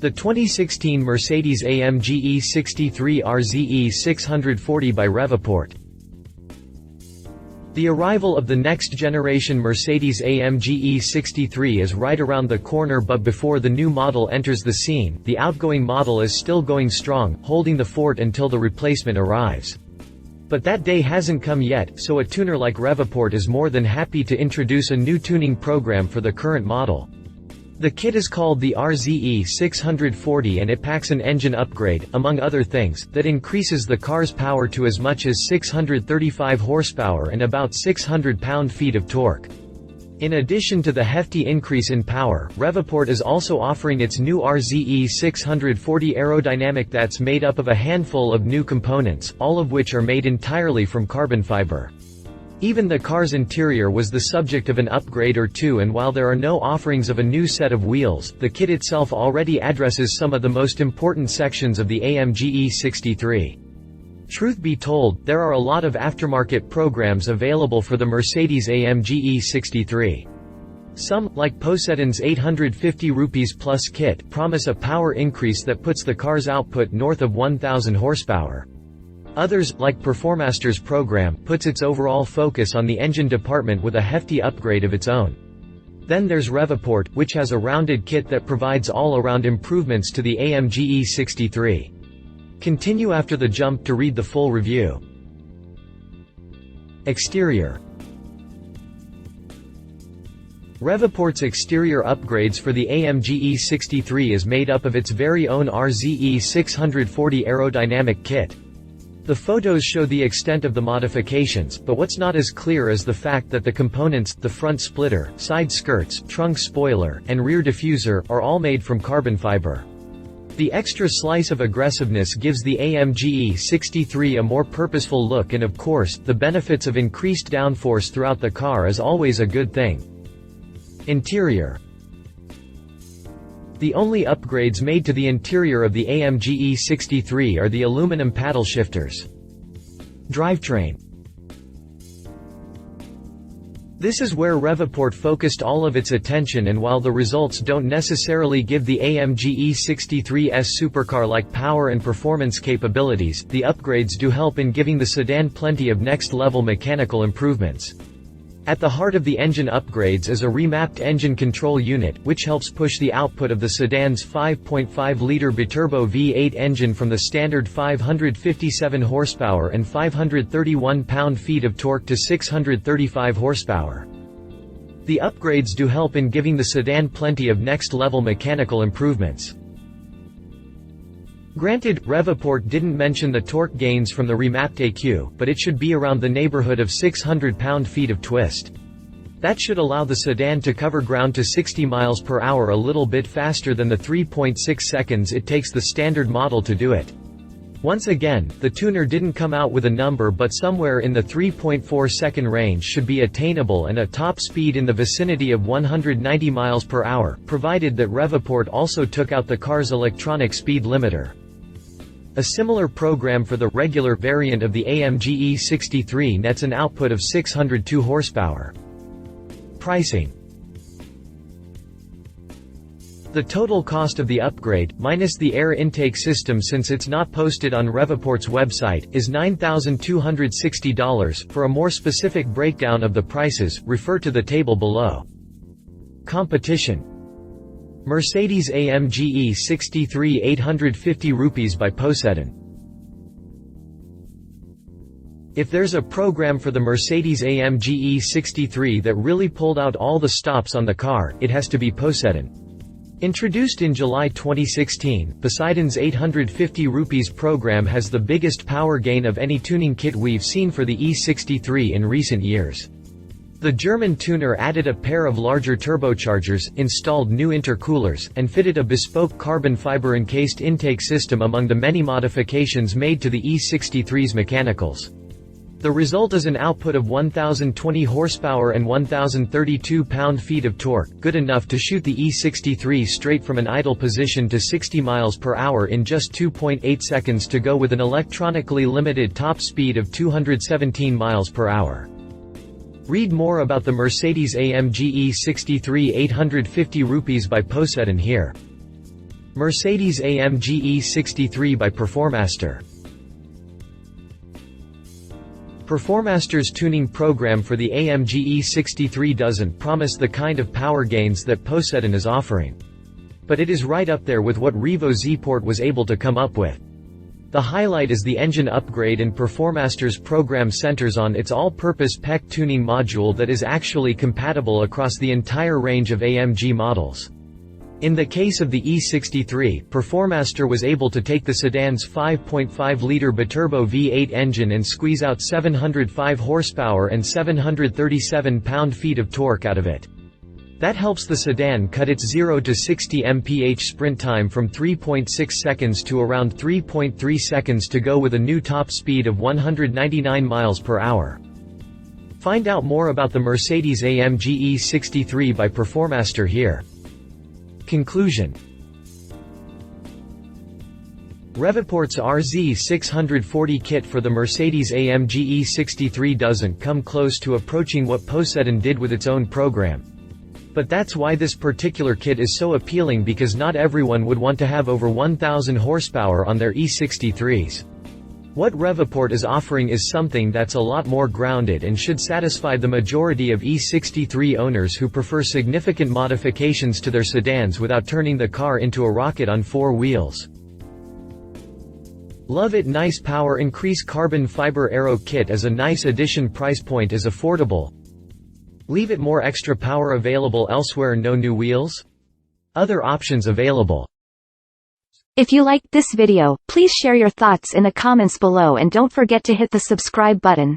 The 2016 Mercedes-AMG E63 RZE-640 by Revozport. The arrival of the next-generation Mercedes-AMG E63 is right around the corner, but before the new model enters the scene, the outgoing model is still going strong, holding the fort until the replacement arrives. But that day hasn't come yet, so a tuner like Revozport is more than happy to introduce a new tuning program for the current model. The kit is called the RZE-640 and it packs an engine upgrade, among other things, that increases the car's power to as much as 635 horsepower and about 600 pound-feet of torque. In addition to the hefty increase in power, Revozport is also offering its new RZE-640 aerodynamic that's made up of a handful of new components, all of which are made entirely from carbon fiber. Even the car's interior was the subject of an upgrade or two, and while there are no offerings of a new set of wheels, the kit itself already addresses some of the most important sections of the AMG E63. Truth be told, there are a lot of aftermarket programs available for the Mercedes-AMG E63. Some, like Poseidon's 850 rupees plus kit, promise a power increase that puts the car's output north of 1000 horsepower. Others, like Performaster's program, puts its overall focus on the engine department with a hefty upgrade of its own. Then there's Revozport, which has a rounded kit that provides all-around improvements to the AMG E63. Continue after the jump to read the full review. Exterior. Revozport's exterior upgrades for the AMG E63 is made up of its very own RZE-640 aerodynamic kit. The photos show the extent of the modifications, but what's not as clear is the fact that the components, the front splitter, side skirts, trunk spoiler, and rear diffuser, are all made from carbon fiber. The extra slice of aggressiveness gives the AMG E63 a more purposeful look, and of course, the benefits of increased downforce throughout the car is always a good thing. Interior. The only upgrades made to the interior of the AMG E63 are the aluminum paddle shifters. Drivetrain. This is where Revozport focused all of its attention, and while the results don't necessarily give the AMG E63's supercar-like power and performance capabilities, the upgrades do help in giving the sedan plenty of next-level mechanical improvements. At the heart of the engine upgrades is a remapped engine control unit, which helps push the output of the sedan's 5.5-liter biturbo V8 engine from the standard 557 horsepower and 531 pound-feet of torque to 635 horsepower. The upgrades do help in giving the sedan plenty of next-level mechanical improvements. Granted, Revozport didn't mention the torque gains from the remapped EQ, but it should be around the neighborhood of 600 pound-feet of twist. That should allow the sedan to cover ground to 60 miles per hour, a little bit faster than the 3.6 seconds it takes the standard model to do it. Once again, the tuner didn't come out with a number, but somewhere in the 3.4 second range should be attainable, and a top speed in the vicinity of 190 miles per hour, provided that Revozport also took out the car's electronic speed limiter. A similar program for the regular variant of the AMG E63 nets an output of 602 horsepower. Pricing. The total cost of the upgrade, minus the air intake system since it's not posted on Revozport's website, is $9,260. For a more specific breakdown of the prices, refer to the table below. Competition. Mercedes-AMG E63 850 rupees by Poseidon. If there's a program for the Mercedes-AMG E63 that really pulled out all the stops on the car, it has to be Poseidon. Introduced in July 2016, Poseidon's 850 rupees program has the biggest power gain of any tuning kit we've seen for the E63 in recent years. The German tuner added a pair of larger turbochargers, installed new intercoolers, and fitted a bespoke carbon fiber encased intake system among the many modifications made to the E63's mechanicals. The result is an output of 1020 horsepower and 1032 pound-feet of torque, good enough to shoot the E63 straight from an idle position to 60 miles per hour in just 2.8 seconds, to go with an electronically limited top speed of 217 miles per hour. Read more about the Mercedes-AMG E63 850 rupees by Poseidon here. Mercedes-AMG E63 by Performaster. Performaster's tuning program for the AMG E63 doesn't promise the kind of power gains that Poseidon is offering. But it is right up there with what Revozport was able to come up with. The highlight is the engine upgrade, and Performaster's program centers on its all-purpose PEC tuning module that is actually compatible across the entire range of AMG models. In the case of the E63, Performaster was able to take the sedan's 5.5-liter biturbo V8 engine and squeeze out 705 horsepower and 737 pound-feet of torque out of it. That helps the sedan cut its 0 to 60 mph sprint time from 3.6 seconds to around 3.3 seconds to go with a new top speed of 199 miles per hour. Find out more about the Mercedes-AMG E63 by Performaster here. Conclusion. Revoport's RZE-640 kit for the Mercedes-AMG E63 doesn't come close to approaching what Poseidon did with its own program. But that's why this particular kit is so appealing, because not everyone would want to have over 1,000 horsepower on their E63s. What Revoport is offering is something that's a lot more grounded and should satisfy the majority of E63 owners who prefer significant modifications to their sedans without turning the car into a rocket on 4 wheels. Love it. Nice power increase. Carbon fiber aero kit as a nice addition. Price point is affordable. Leave it. More extra power available elsewhere. No new wheels? Other options available. If you liked this video, please share your thoughts in the comments below and don't forget to hit the subscribe button.